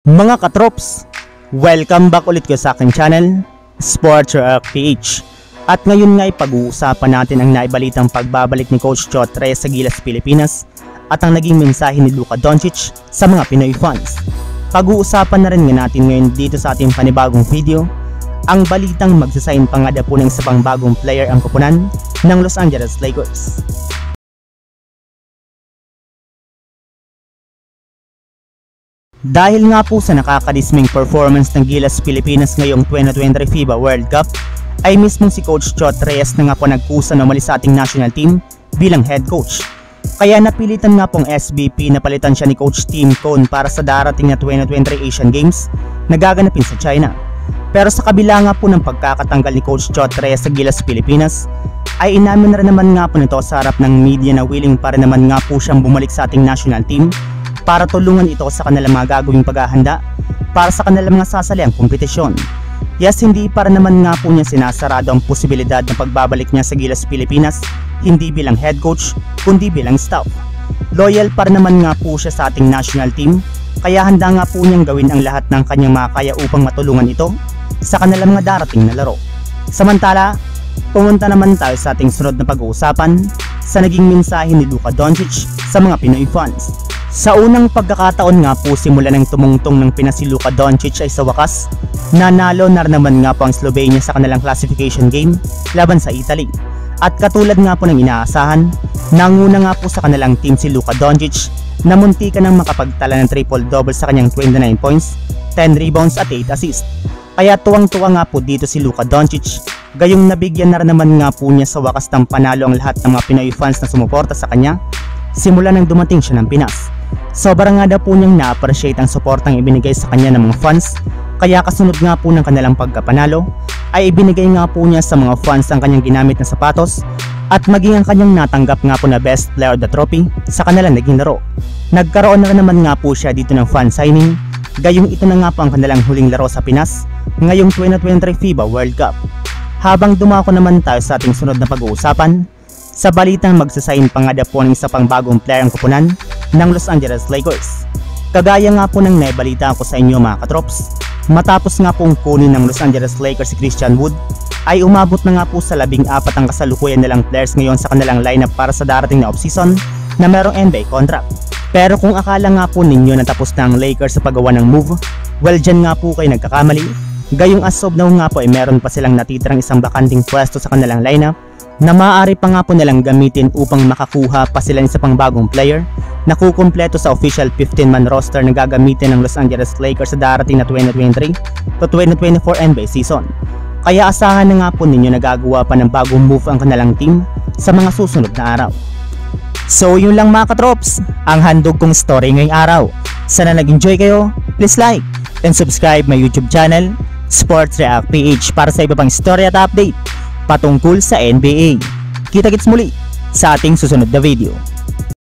Mga katrops, welcome back ulit ko sa aking channel, Sports React PH. At ngayon nga ay pag-uusapan natin ang naibalitang pagbabalik ni Coach Chot Reyes sa Gilas, Pilipinas at ang naging mensahe ni Luka Doncic sa mga Pinoy fans. Pag-uusapan na rin nga natin ngayon dito sa ating panibagong video ang balitang magsasign pa nga po ng isa pang bagong player ang koponan ng Los Angeles Lakers. Dahil nga po sa nakakadisming performance ng Gilas Pilipinas ngayong 2023 FIBA World Cup, ay mismong si Coach Chot Reyes na nga po nagkusa na umalis sa ating national team bilang head coach. Kaya napilitan nga pong SBP na palitan siya ni Coach Tim Cone para sa darating na 2023 Asian Games na gaganapin sa China. Pero sa kabila nga po ng pagkakatanggal ni Coach Chot Reyes sa Gilas Pilipinas, ay inamin na rin naman nga po nito sa harap ng media na willing pa rin naman nga po siyang bumalik sa ating national team para tulungan ito sa kanilang mga gagawing paghahanda para sa kanilang mga sasaliang kompetisyon. Yes, hindi para naman nga po niya sinasarado ang posibilidad ng pagbabalik niya sa Gilas Pilipinas, hindi bilang head coach, kundi bilang staff. Loyal para naman nga po siya sa ating national team, kaya handa nga po niyang gawin ang lahat ng kanyang makakaya upang matulungan ito sa kanilang mga darating na laro. Samantala, pumunta naman tayo sa ating sunod na pag-uusapan sa naging mensahe ni Luka Doncic sa mga Pinoy fans. Sa unang pagkakataon nga po simula ng tumungtong ng Pinas si Luka Doncic ay sa wakas, nanalo na naman nga po ang Slovenia sa kanilang classification game laban sa Italy. At katulad nga po ng inaasahan, nanguna nga po sa kanilang team si Luka Doncic na muntikan ng makapagtala ng triple-double sa kanyang 29 points, 10 rebounds at 8 assists. Kaya tuwang-tuwa nga po dito si Luka Doncic, gayong nabigyan na rin naman nga po niya sa wakas ng panalo ang lahat ng mga Pinoy fans na sumuporta sa kanya simula nang dumating siya ng Pinas. Sobrang nga daw po niyang na-appreciate ang suportang ibinigay sa kanya ng mga fans, kaya kasunod nga po ng kanilang pagkapanalo ay ibinigay nga po niya sa mga fans ang kanyang ginamit na sapatos at maging ang kanyang natanggap nga po na Best Player of the Trophy sa kanilang naging laro. Nagkaroon na naman nga po siya dito ng fan signing, gayong ito na nga po ang kanilang huling laro sa Pinas ngayong 2023 FIBA World Cup. Habang dumako naman tayo sa ating sunod na pag-uusapan, sa balitang magsasign pa nga po ng isa pang bagong player ang koponan ng Los Angeles Lakers. Kagaya nga po ng naibalita ko sa inyo mga katrops, matapos nga pong kunin ng Los Angeles Lakers si Christian Wood, ay umabot na nga po sa 14 ang kasalukuyan nilang players ngayon sa kanilang lineup para sa darating na offseason na merong NBA contract. Pero kung akala nga po ninyo na tapos na ang Lakers sa paggawa ng move, well dyan nga po kayo nagkakamali. Gayong as of now nga po ay meron pa silang natitirang isang bakanting pwesto sa kanilang lineup na maaari pa nga po nilang gamitin upang makakuha pa sila ng isa pang bagong player na kukumpleto sa official 15-man roster na gagamitin ng Los Angeles Lakers sa darating na 2023 to 2024 NBA season. Kaya asahan na nga po ninyo na gagawa pa ng bagong move ang kanilang team sa mga susunod na araw. So yun lang mga katrops, ang handog kong story ngayong araw. Sana nag-enjoy kayo, please like and subscribe my YouTube channel, Sports React PH, para sa iba pang story at update patungkol sa NBA. Kita-kits muli sa ating susunod na video.